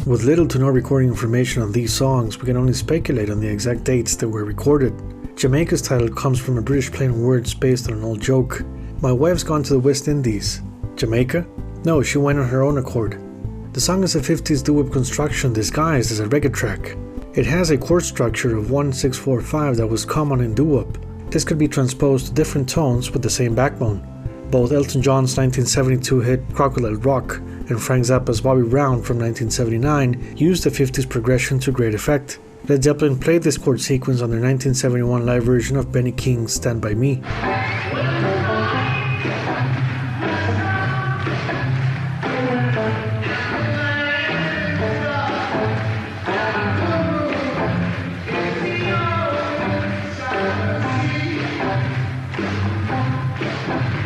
With little to no recording information on these songs, we can only speculate on the exact dates that were recorded. Jamaica's title comes from a British play on words based on an old joke. My wife's gone to the West Indies. Jamaica? No, she went on her own accord. The song is a 50s doo-wop construction disguised as a reggae track. It has a chord structure of 1-6-4-5 that was common in doo-wop. This could be transposed to different tones with the same backbone. Both Elton John's 1972 hit Crocodile Rock and Frank Zappa's Bobby Brown from 1979 used the 50s progression to great effect. Led Zeppelin played this chord sequence on their 1971 live version of Benny King's Stand By Me.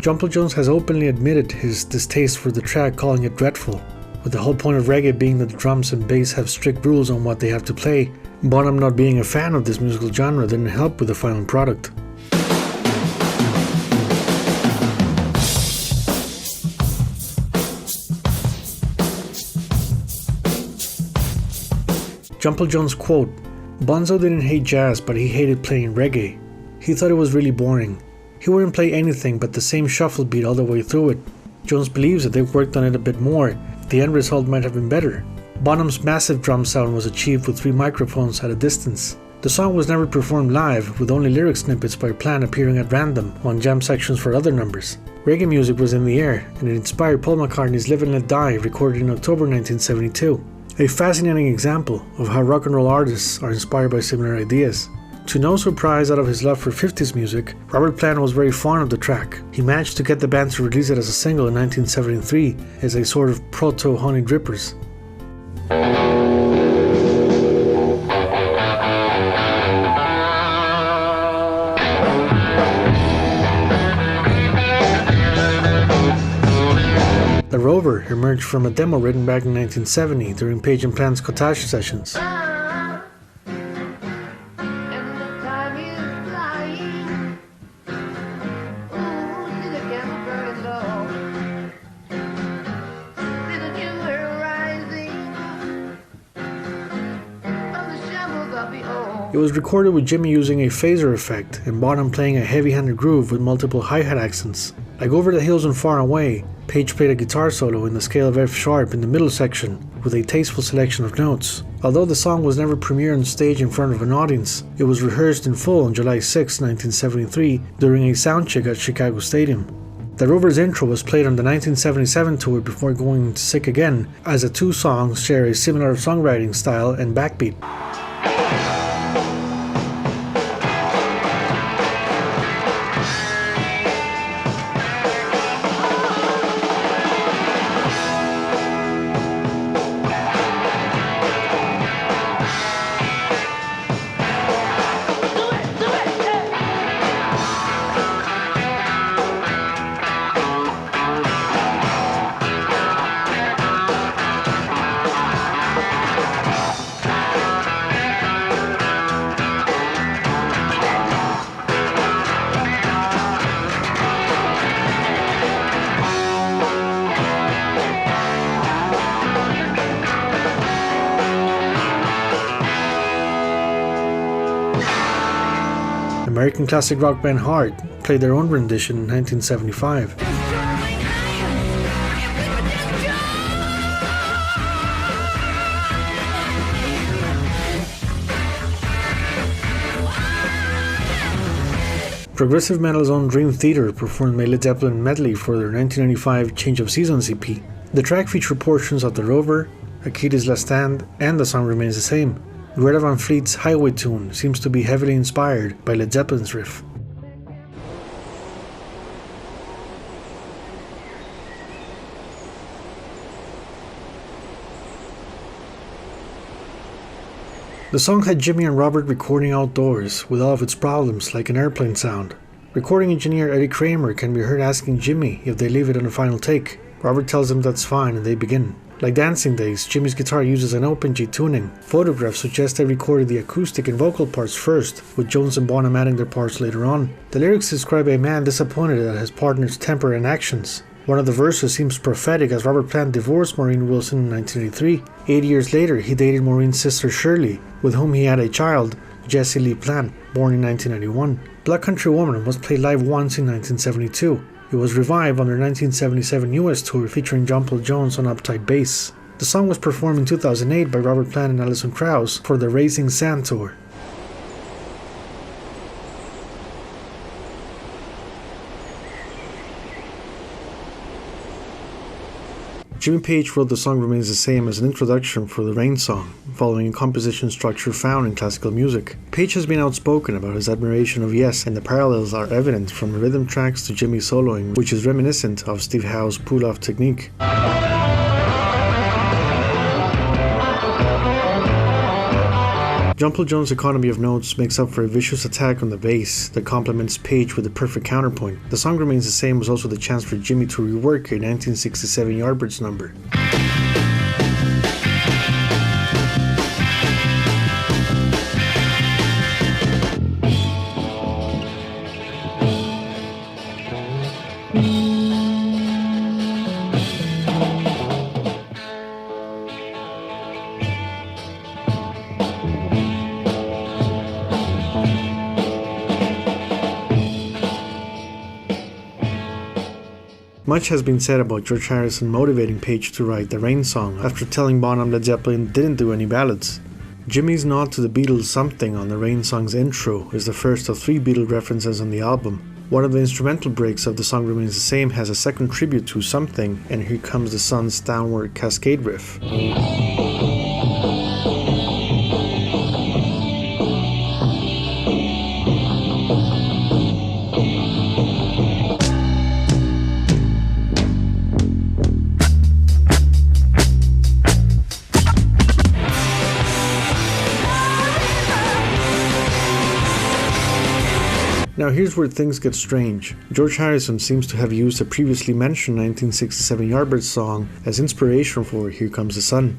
Jumple Jones has openly admitted his distaste for the track, calling it dreadful. With the whole point of reggae being that the drums and bass have strict rules on what they have to play, Bonham not being a fan of this musical genre didn't help with the final product. Jumple Jones quote, "Bonzo didn't hate jazz, but he hated playing reggae. He thought it was really boring. He wouldn't play anything but the same shuffle beat all the way through it. Jones believes that they worked on it a bit more, the end result might have been better." Bonham's massive drum sound was achieved with 3 microphones at a distance. The song was never performed live, with only lyric snippets by Plant appearing at random on jam sections for other numbers. Reggae music was in the air, and it inspired Paul McCartney's Live and Let Die, recorded in October 1972. A fascinating example of how rock and roll artists are inspired by similar ideas. To no surprise out of his love for 50s music, Robert Plant was very fond of the track. He managed to get the band to release it as a single in 1973 as a sort of proto-Honey Drippers. The Rover emerged from a demo written back in 1970 during Page and Plant's Cottage sessions. It was recorded with Jimmy using a phaser effect and Bonham playing a heavy-handed groove with multiple hi-hat accents. Like Over the Hills and Far Away, Page played a guitar solo in the scale of F sharp in the middle section with a tasteful selection of notes. Although the song was never premiered on stage in front of an audience, it was rehearsed in full on July 6, 1973 during a soundcheck at Chicago Stadium. The Rover's intro was played on the 1977 tour before going sick again, as the 2 songs share a similar songwriting style and backbeat. American classic rock band Heart played their own rendition in 1975. Progressive metal's own Dream Theater performed my Led Zeppelin medley for their 1995 Change of Seasons EP. The track featured portions of The Rover, Akida's Last Stand, and The Song Remains the Same. Greta Van Fleet's Highway tune seems to be heavily inspired by Led Zeppelin's riff. The song had Jimmy and Robert recording outdoors with all of its problems like an airplane sound. Recording engineer Eddie Kramer can be heard asking Jimmy if they leave it on a final take. Robert tells him that's fine and they begin. Like Dancing Days, Jimmy's guitar uses an open G tuning. Photographs suggest they recorded the acoustic and vocal parts first, with Jones and Bonham adding their parts later on. The lyrics describe a man disappointed at his partner's temper and actions. One of the verses seems prophetic as Robert Plant divorced Maureen Wilson in 1983. 8 years later, he dated Maureen's sister Shirley, with whom he had a child, Jessie Lee Plant, born in 1991. Black Country Woman was played live once in 1972. It was revived on their 1977 US tour featuring John Paul Jones on uptight bass. The song was performed in 2008 by Robert Plant and Alison Krauss for the Raising Sand tour. Jimmy Page wrote The Song Remains the Same as an introduction for the Rain song, following a composition structure found in classical music. Page has been outspoken about his admiration of Yes, and the parallels are evident from the rhythm tracks to Jimmy's soloing, which is reminiscent of Steve Howe's pull-off technique. John Paul Jones' economy of notes makes up for a vicious attack on the bass that complements Page with a perfect counterpoint. The Song Remains the Same was also the chance for Jimmy to rework a 1967 Yardbirds number. Much has been said about George Harrison motivating Page to write the Rain song after telling Bonham Led Zeppelin didn't do any ballads. Jimmy's nod to the Beatles' Something on the Rain song's intro is the first of 3 Beatle references on the album. One of the instrumental breaks of The Song Remains the Same has a second tribute to Something, and Here Comes the Sun's downward cascade riff. Now here's where things get strange. George Harrison seems to have used a previously mentioned 1967 Yardbirds song as inspiration for Here Comes the Sun.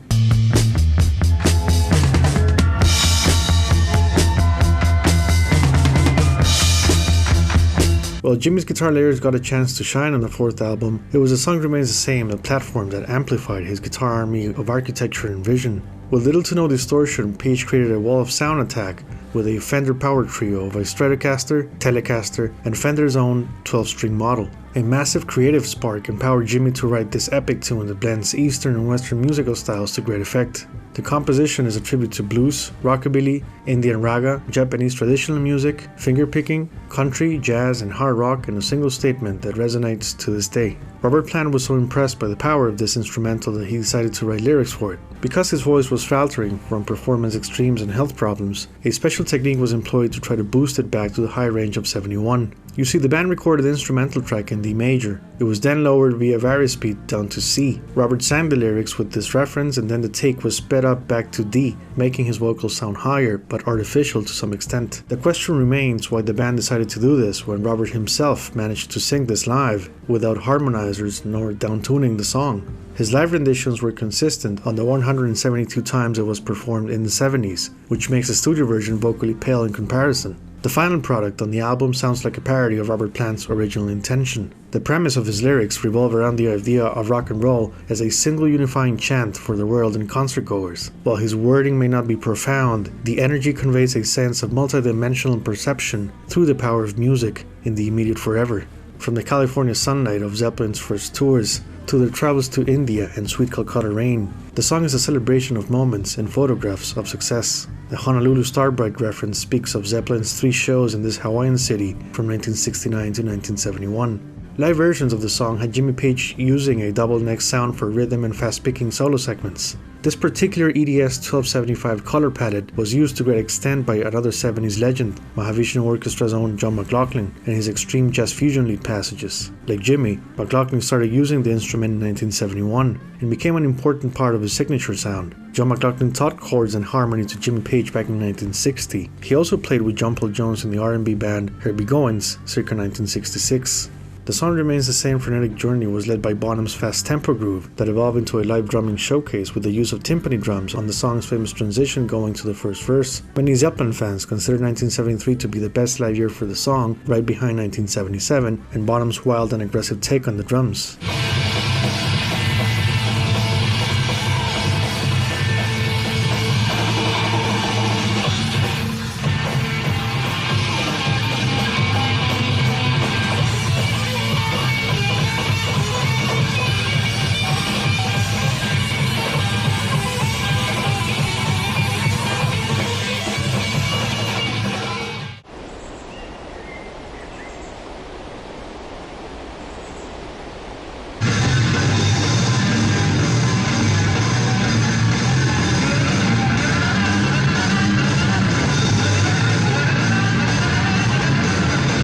While Jimmy's guitar layers got a chance to shine on the 4th album, it was The Song Remains the Same, a platform that amplified his guitar army of architecture and vision. With little to no distortion, Page created a wall of sound attack with a Fender power trio of a Stratocaster, Telecaster, and Fender's own 12-string model. A massive creative spark empowered Jimmy to write this epic tune that blends Eastern and Western musical styles to great effect. The composition is a tribute to blues, rockabilly, Indian raga, Japanese traditional music, fingerpicking, country, jazz, and hard rock in a single statement that resonates to this day. Robert Plant was so impressed by the power of this instrumental that he decided to write lyrics for it. Because his voice was faltering from performance extremes and health problems, a special technique was employed to try to boost it back to the high range of 71. You see, the band recorded the instrumental track in D major. It was then lowered via variospeed down to C. Robert sang the lyrics with this reference, and then the take was sped up back to D, making his vocals sound higher but artificial to some extent. The question remains why the band decided to do this when Robert himself managed to sing this live without harmonizers nor downtuning the song. His live renditions were consistent on the 172 times it was performed in the 70s, which makes the studio version vocally pale in comparison. The final product on the album sounds like a parody of Robert Plant's original intention. The premise of his lyrics revolve around the idea of rock and roll as a single unifying chant for the world and concertgoers. While his wording may not be profound, the energy conveys a sense of multidimensional perception through the power of music in the immediate forever. From the California sunlight of Zeppelin's first tours to their travels to India and Sweet Calcutta Rain, the song is a celebration of moments and photographs of success. The Honolulu Starbright reference speaks of Zeppelin's 3 shows in this Hawaiian city from 1969 to 1971. Live versions of the song had Jimmy Page using a double neck sound for rhythm and fast-picking solo segments. This particular EDS 1275 color palette was used to great extent by another 70s legend, Mahavishnu Orchestra's own John McLaughlin, and his extreme jazz fusion lead passages. Like Jimmy, McLaughlin started using the instrument in 1971 and became an important part of his signature sound. John McLaughlin taught chords and harmony to Jimmy Page back in 1960. He also played with John Paul Jones in the R&B band Herbie Goins circa 1966. The Song Remains the Same frenetic journey was led by Bonham's fast tempo groove that evolved into a live drumming showcase with the use of timpani drums on the song's famous transition going to the first verse. Many Zeppelin fans consider 1973 to be the best live year for the song, right behind 1977 and Bonham's wild and aggressive take on the drums.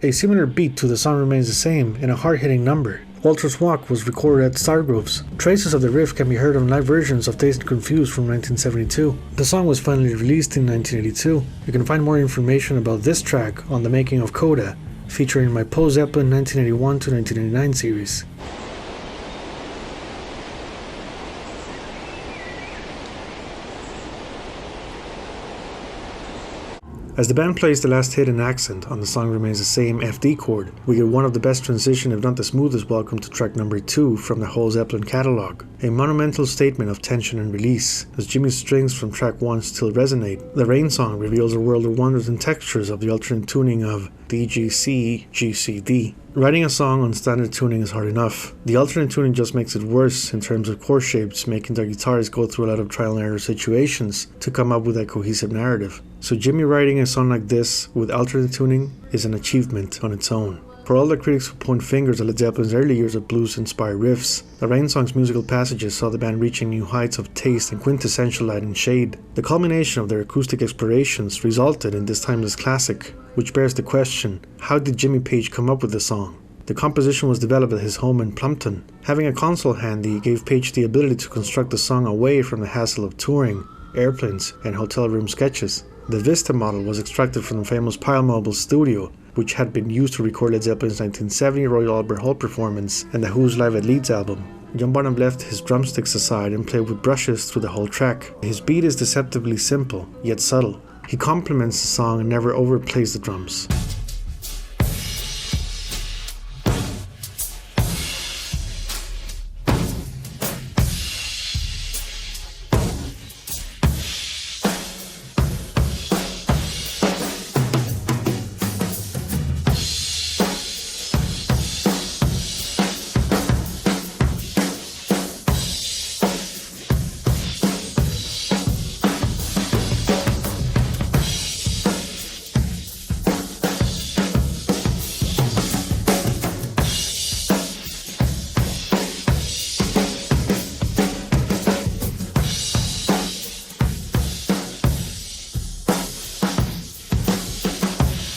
A similar beat to The Song Remains the Same in a hard-hitting number, Walter's Walk, was recorded at Stargroves. Traces of the riff can be heard on live versions of Dazed and Confused from 1972. The song was finally released in 1982. You can find more information about this track on The Making of Coda, featuring my Poe Zeppelin 1981 to 1989 series. As the band plays the last hidden accent on The Song Remains the Same FD chord, we get one of the best transition, if not the smoothest, welcome to track number 2 from the whole Zeppelin catalogue. A monumental statement of tension and release, as Jimmy's strings from track 1 still resonate. The Rain song reveals a world of wonders and textures of the alternate tuning of D, G, C, G, C, D. Writing a song on standard tuning is hard enough. The alternate tuning just makes it worse in terms of chord shapes, making the guitarists go through a lot of trial and error situations to come up with a cohesive narrative. So Jimmy writing a song like this with alternate tuning is an achievement on its own. For all the critics who point fingers at Led Zeppelin's early years of blues-inspired riffs, the Rain song's musical passages saw the band reaching new heights of taste and quintessential light and shade. The culmination of their acoustic explorations resulted in this timeless classic, which bears the question, how did Jimmy Page come up with the song? The composition was developed at his home in Plumpton. Having a console handy gave Page the ability to construct the song away from the hassle of touring, airplanes, and hotel room sketches. The Vista model was extracted from the famous Pile Mobile studio, which had been used to record Led Zeppelin's 1970 Royal Albert Hall performance and the Who's Live at Leeds album. John Bonham left his drumsticks aside and played with brushes through the whole track. His beat is deceptively simple, yet subtle. He complements the song and never overplays the drums.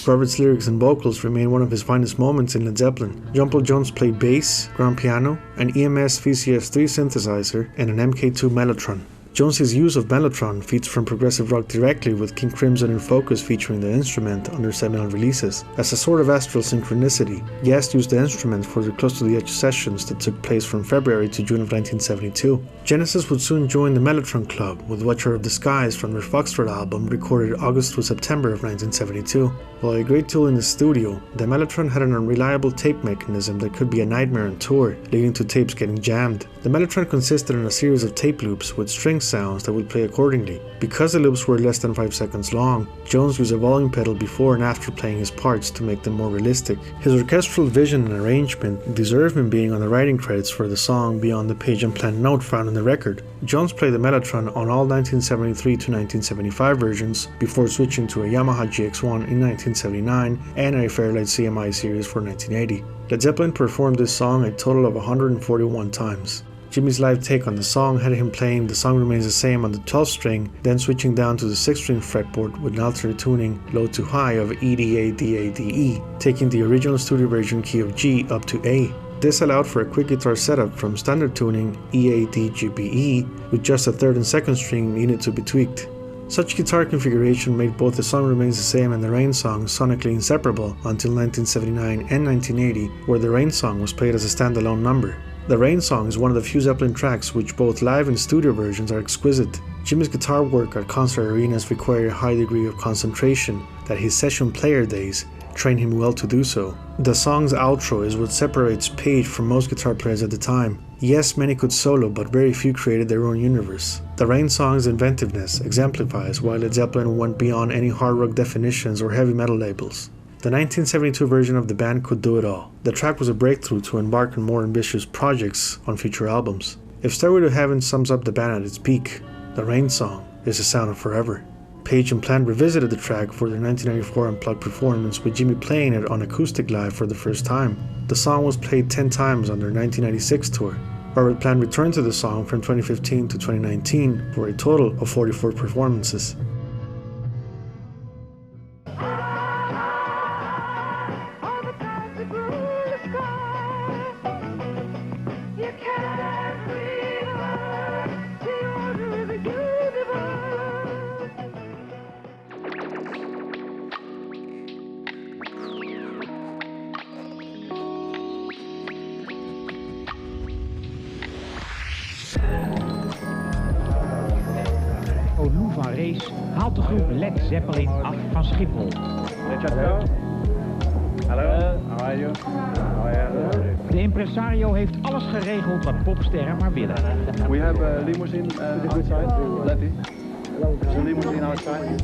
Robert's lyrics and vocals remain one of his finest moments in Led Zeppelin. John Paul Jones played bass, grand piano, an EMS VCS3 synthesizer, and an MK2 Mellotron. Jones's use of Mellotron feeds from progressive rock directly, with King Crimson and Focus featuring the instrument on their seminal releases. As a sort of astral synchronicity, Yes used the instrument for their Close to the Edge sessions that took place from February to June of 1972. Genesis would soon join the Mellotron Club, with Watcher of the Skies from their Foxtrot album recorded August to September of 1972. While a great tool in the studio, the Mellotron had an unreliable tape mechanism that could be a nightmare on tour, leading to tapes getting jammed. The Mellotron consisted of a series of tape loops with string sounds that would play accordingly. Because the loops were less than 5 seconds long, Jones used a volume pedal before and after playing his parts to make them more realistic. His orchestral vision and arrangement deserve him being on the writing credits for the song beyond the page and plan note found in the record. Jones played the Mellotron on all 1973 to 1975 versions before switching to a Yamaha GX1 in 1979 and a Fairlight CMI series for 1980. Led Zeppelin performed this song a total of 141 times. Jimmy's live take on the song had him playing The Song Remains the Same on the 12th string, then switching down to the 6th string fretboard with an alternate tuning low to high of E, D, A, D, A, D, E, taking the original studio version key of G up to A. This allowed for a quick guitar setup from standard tuning E, A, D, G, B, E, with just a 3rd and 2nd string needed to be tweaked. Such guitar configuration made both The Song Remains the Same and the Rain song sonically inseparable until 1979 and 1980, where the Rain song was played as a standalone number. The Rain song is one of the few Zeppelin tracks which both live and studio versions are exquisite. Jimmy's guitar work at concert arenas required a high degree of concentration that his session player days trained him well to do so. The song's outro is what separates Page from most guitar players at the time. Yes, many could solo, but very few created their own universe. The Rain song's inventiveness exemplifies why Led Zeppelin went beyond any hard rock definitions or heavy metal labels. The 1972 version of the band could do it all. The track was a breakthrough to embark on more ambitious projects on future albums. If Stairway to Heaven sums up the band at its peak, the Rain song is the sound of forever. Page and Plant revisited the track for their 1994 Unplugged performance, with Jimmy playing it on acoustic live for the first time. The song was played 10 times on their 1996 tour. Robert Plant returned to the song from 2015 to 2019 for a total of 44 performances. Lou van Race haalt de groep Led Zeppelin af van Schiphol. Hallo, how are you? De impresario heeft alles geregeld wat popsterren maar willen. We have a limousine outside, Letty. There's a limousine outside.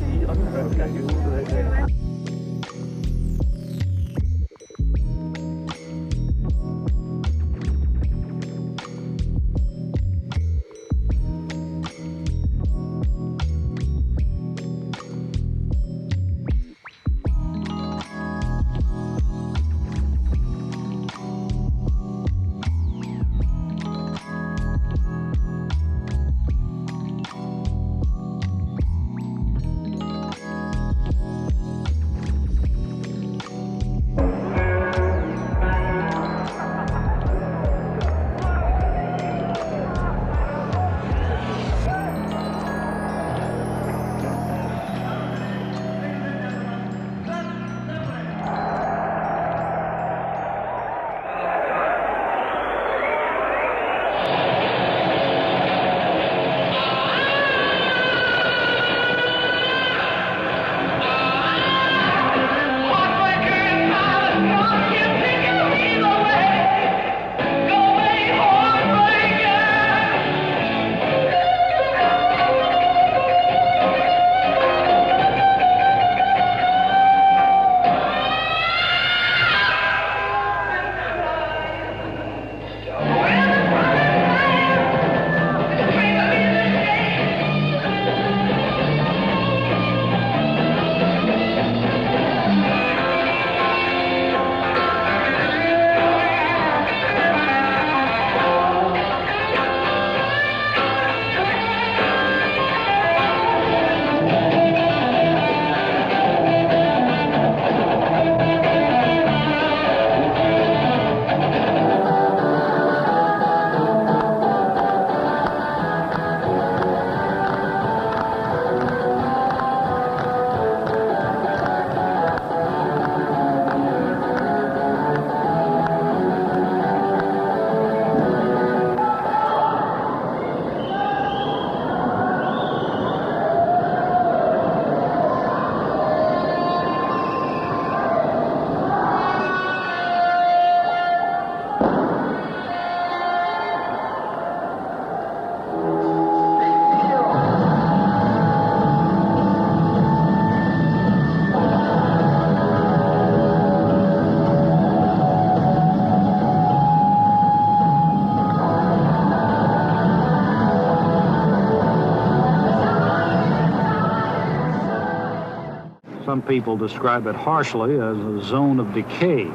Some people describe it harshly as a zone of decay.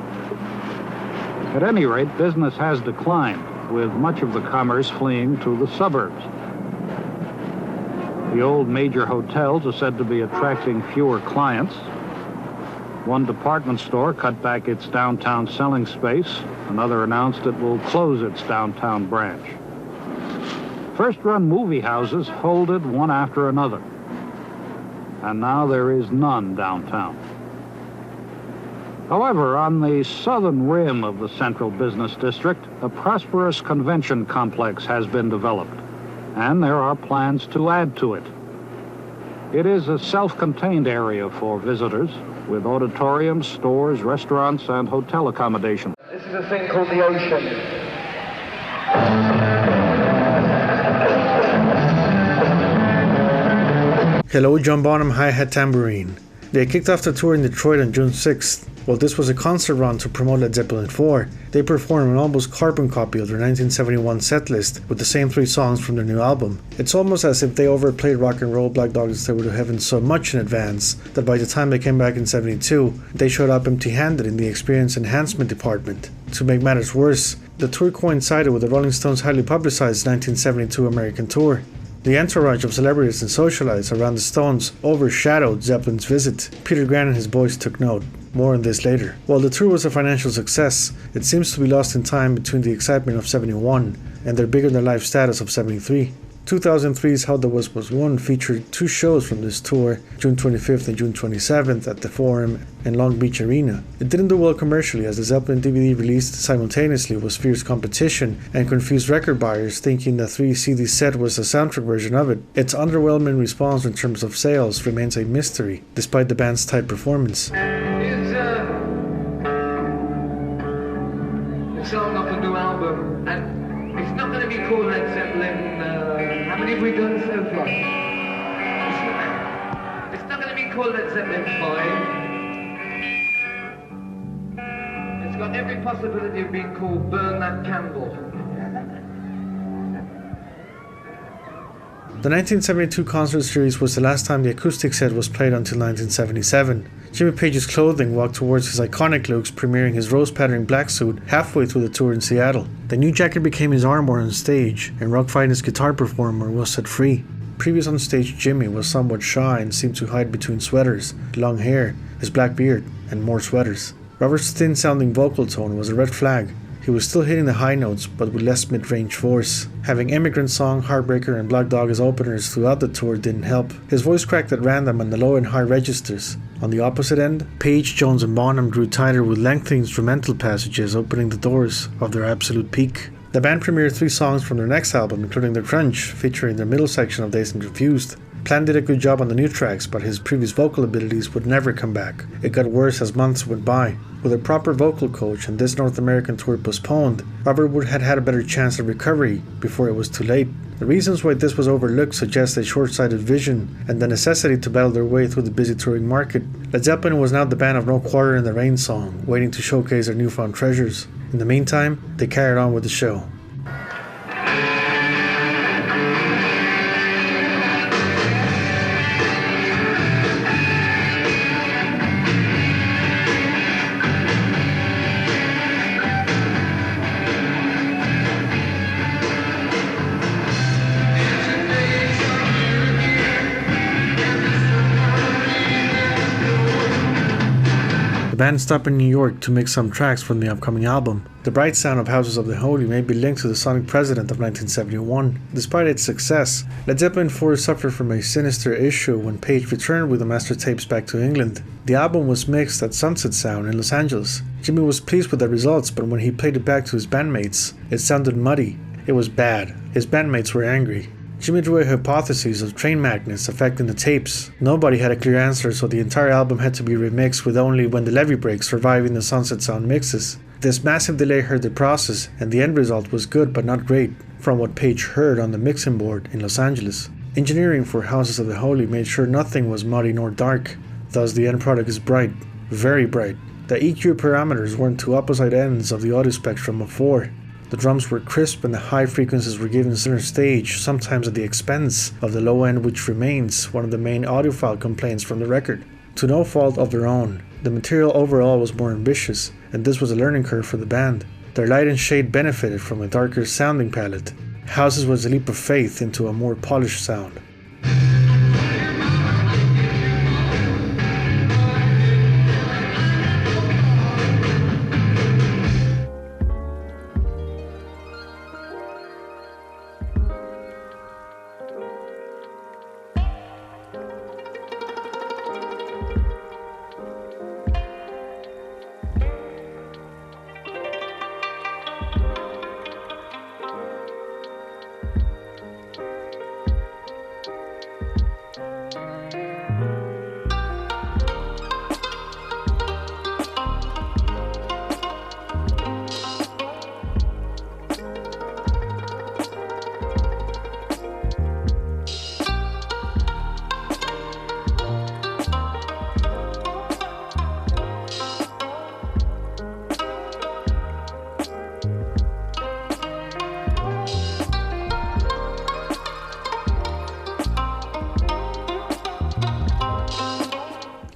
At any rate, business has declined, with much of the commerce fleeing to the suburbs. The old major hotels are said to be attracting fewer clients. One department store cut back its downtown selling space. Another announced it will close its downtown branch. First-run movie houses folded one after another. And now there is none downtown. However, on the southern rim of the central business district, a prosperous convention complex has been developed, and there are plans to add to it. It is a self-contained area for visitors, with auditoriums, stores, restaurants, and hotel accommodation. This is a thing called the ocean. Hello, John Bonham Hi-Hat Tambourine. They kicked off the tour in Detroit on June 6th. While this was a concert run to promote Led Zeppelin 4, they performed an almost carbon copy of their 1971 setlist with the same 3 songs from their new album. It's almost as if they overplayed Rock and Roll Black Dog and Stairway to Heaven so much in advance that by the time they came back in 72, they showed up empty-handed in the experience enhancement department. To make matters worse, the tour coincided with the Rolling Stones' highly publicized 1972 American tour. The entourage of celebrities and socialites around the Stones overshadowed Zeppelin's visit. Peter Grant and his boys took note. More on this later. While the tour was a financial success, it seems to be lost in time between the excitement of 71 and their bigger-than-life status of 73. 2003's How the West Was Won featured 2 shows from this tour, June 25th and June 27th at the Forum and Long Beach Arena. It didn't do well commercially as the Zeppelin DVD released simultaneously was fierce competition and confused record buyers thinking the 3 CD set was a soundtrack version of it. Its underwhelming response in terms of sales remains a mystery, despite the band's tight performance. It's not a new album, and it's not going to be called Led Zeppelin. How many have we done so far? It's not going to be called Led Zeppelin 5. It's got every possibility of being called Burn That Candle. The 1972 concert series was the last time the acoustic set was played until 1977. Jimmy Page's clothing walked towards his iconic looks, premiering his rose-patterned black suit halfway through the tour in Seattle. The new jacket became his armor on stage, and Rock Finest guitar performer was set free. Previous on-stage Jimmy was somewhat shy and seemed to hide between sweaters, long hair, his black beard, and more sweaters. Robert's thin-sounding vocal tone was a red flag. He was still hitting the high notes, but with less mid-range force. Having Immigrant Song, Heartbreaker, and Black Dog as openers throughout the tour didn't help. His voice cracked at random on the low and high registers. On the opposite end, Page, Jones, and Bonham grew tighter with lengthy instrumental passages opening the doors of their absolute peak. The band premiered 3 songs from their next album, including The Crunch, featuring their middle section of Dazed and Confused. Plant did a good job on the new tracks, but his previous vocal abilities would never come back. It got worse as months went by. With a proper vocal coach and this North American tour postponed, Robert Wood had had a better chance of recovery before it was too late. The reasons why this was overlooked suggest a short-sighted vision and the necessity to battle their way through the busy touring market. Led Zeppelin was now the band of No Quarter in the Rain song, waiting to showcase their newfound treasures. In the meantime, they carried on with the show. The band stopped in New York to mix some tracks from the upcoming album. The bright sound of Houses of the Holy may be linked to the Sonic President of 1971. Despite its success, Led Zeppelin 4 suffered from a sinister issue when Page returned with the master tapes back to England. The album was mixed at Sunset Sound in Los Angeles. Jimmy was pleased with the results, but when he played it back to his bandmates, it sounded muddy. It was bad. His bandmates were angry. Jimmy drew a hypothesis of train magnets affecting the tapes. Nobody had a clear answer, so the entire album had to be remixed with only When the Levee Breaks surviving the Sunset Sound mixes. This massive delay hurt the process, and the end result was good but not great, from what Page heard on the mixing board in Los Angeles. Engineering for Houses of the Holy made sure nothing was muddy nor dark, thus the end product is bright, very bright. The EQ parameters weren't two opposite ends of the audio spectrum of 4. The drums were crisp and the high frequencies were given center stage, sometimes at the expense of the low end, which remains one of the main audiophile complaints from the record. To no fault of their own, the material overall was more ambitious, and this was a learning curve for the band. Their light and shade benefited from a darker sounding palette. Houses was a leap of faith into a more polished sound.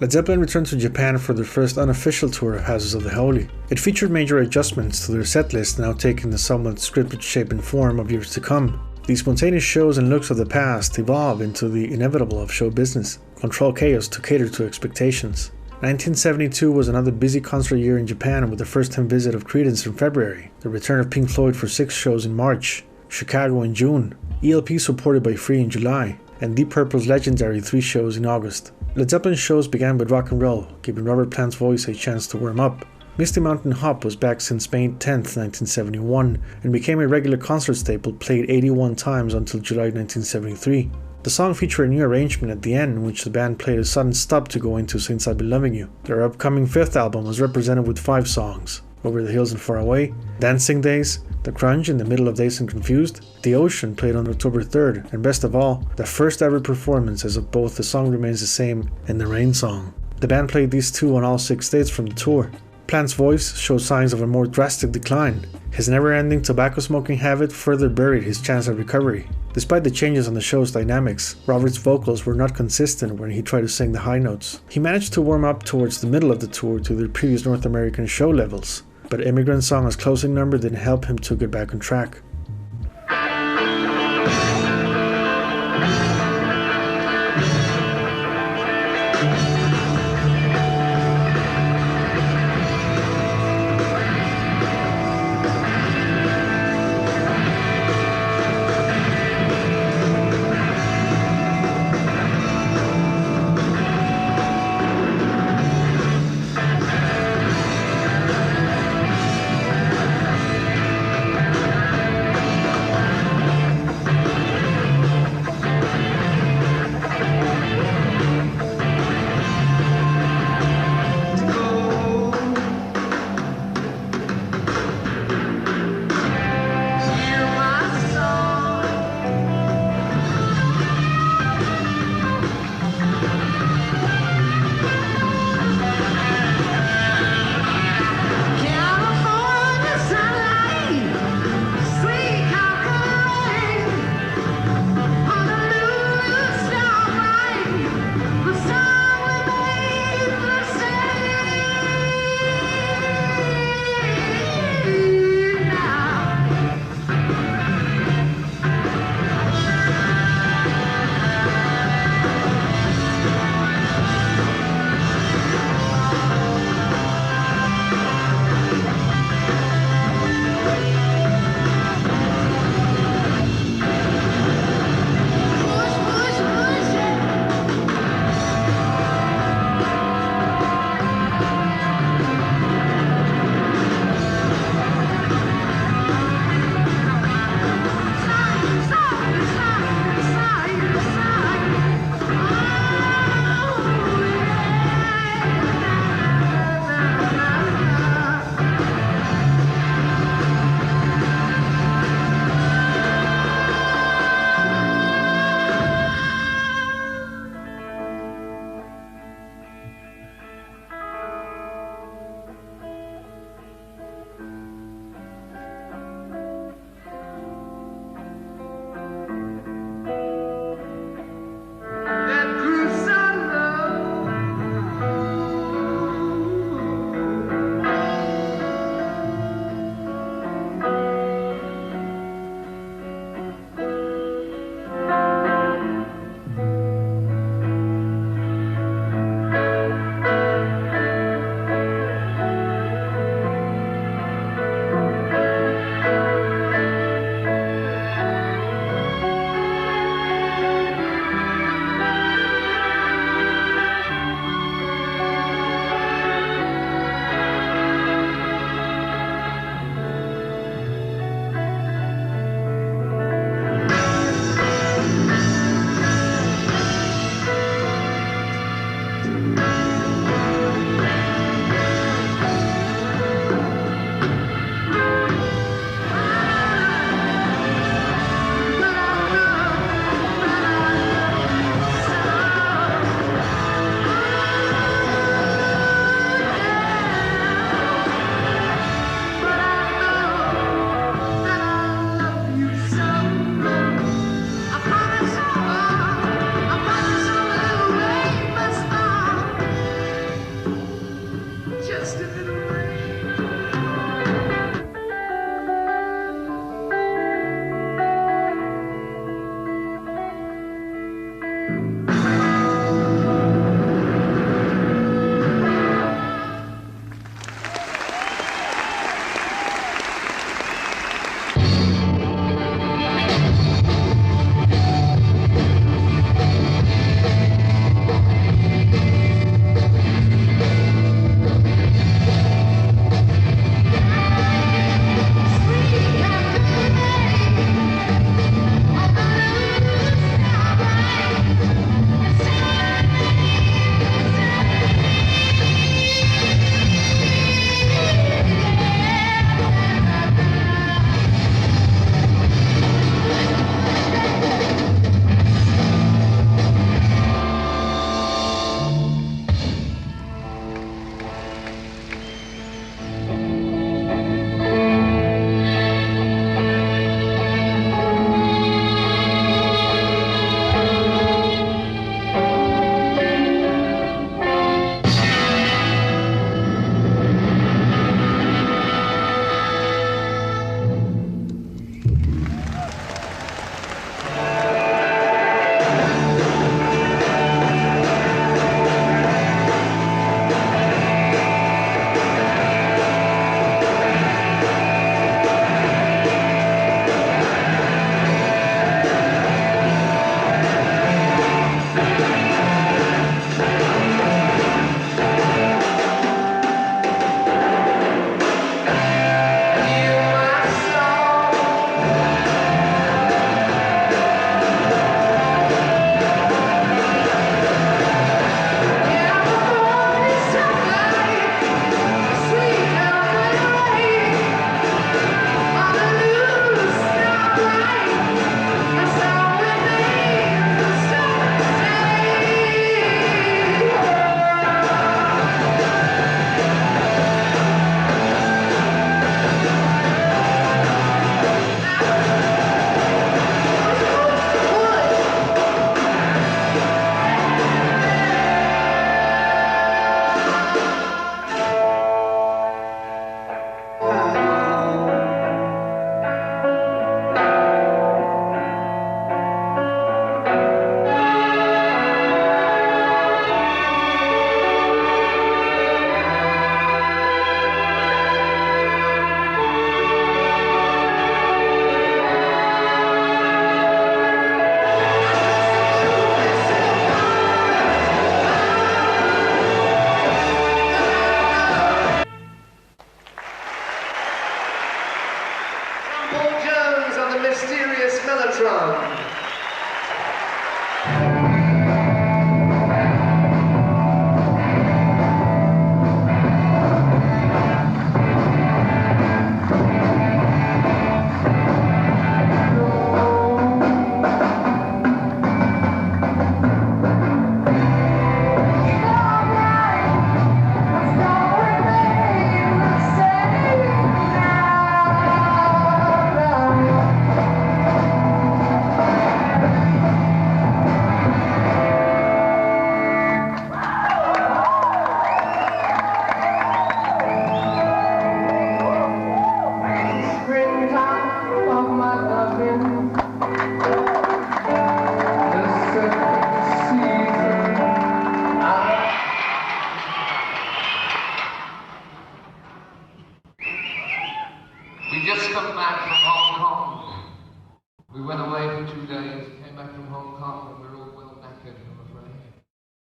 Led Zeppelin returned to Japan for their first unofficial tour of Houses of the Holy. It featured major adjustments to their setlist, now taking the somewhat scripted shape and form of years to come. The spontaneous shows and looks of the past evolve into the inevitable of show business. Control chaos to cater to expectations. 1972 was another busy concert year in Japan with the first-time visit of Creedence in February, the return of Pink Floyd for 6 shows in March, Chicago in June, ELP supported by Free in July, and Deep Purple's legendary 3 shows in August. Led Zeppelin's shows began with rock and roll, giving Robert Plant's voice a chance to warm up. Misty Mountain Hop was back since May 10, 1971, and became a regular concert staple, played 81 times until July 1973. The song featured a new arrangement at the end, in which the band played a sudden stop to go into Since I've Been Loving You. Their upcoming 5th album was represented with 5 songs: Over the Hills and Far Away, Dancing Days, The Crunch in the Middle of Dazed and Confused, The Ocean, played on October 3rd, and best of all, the first ever performance as of both The Song Remains the Same and The Rain Song. The band played these 2 on all 6 dates from the tour. Plant's voice showed signs of a more drastic decline. His never-ending tobacco smoking habit further buried his chance of recovery. Despite the changes on the show's dynamics, Robert's vocals were not consistent when he tried to sing the high notes. He managed to warm up towards the middle of the tour to their previous North American show levels, but Immigrant Song as closing number didn't help him to get back on track.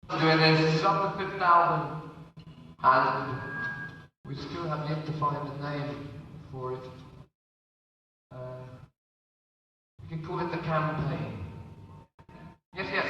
Doing this, this is off the 5th album, and we still have yet to find a name for it. We can call it the campaign. Yes, yes.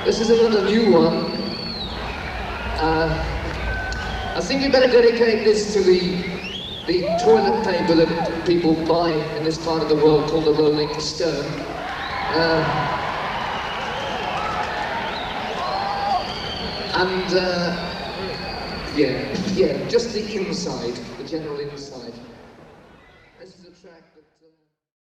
This is another new one. I think you better dedicate this to the toilet paper that people buy in this part of the world called the Rolling Stone. Yeah, just the inside, the general inside.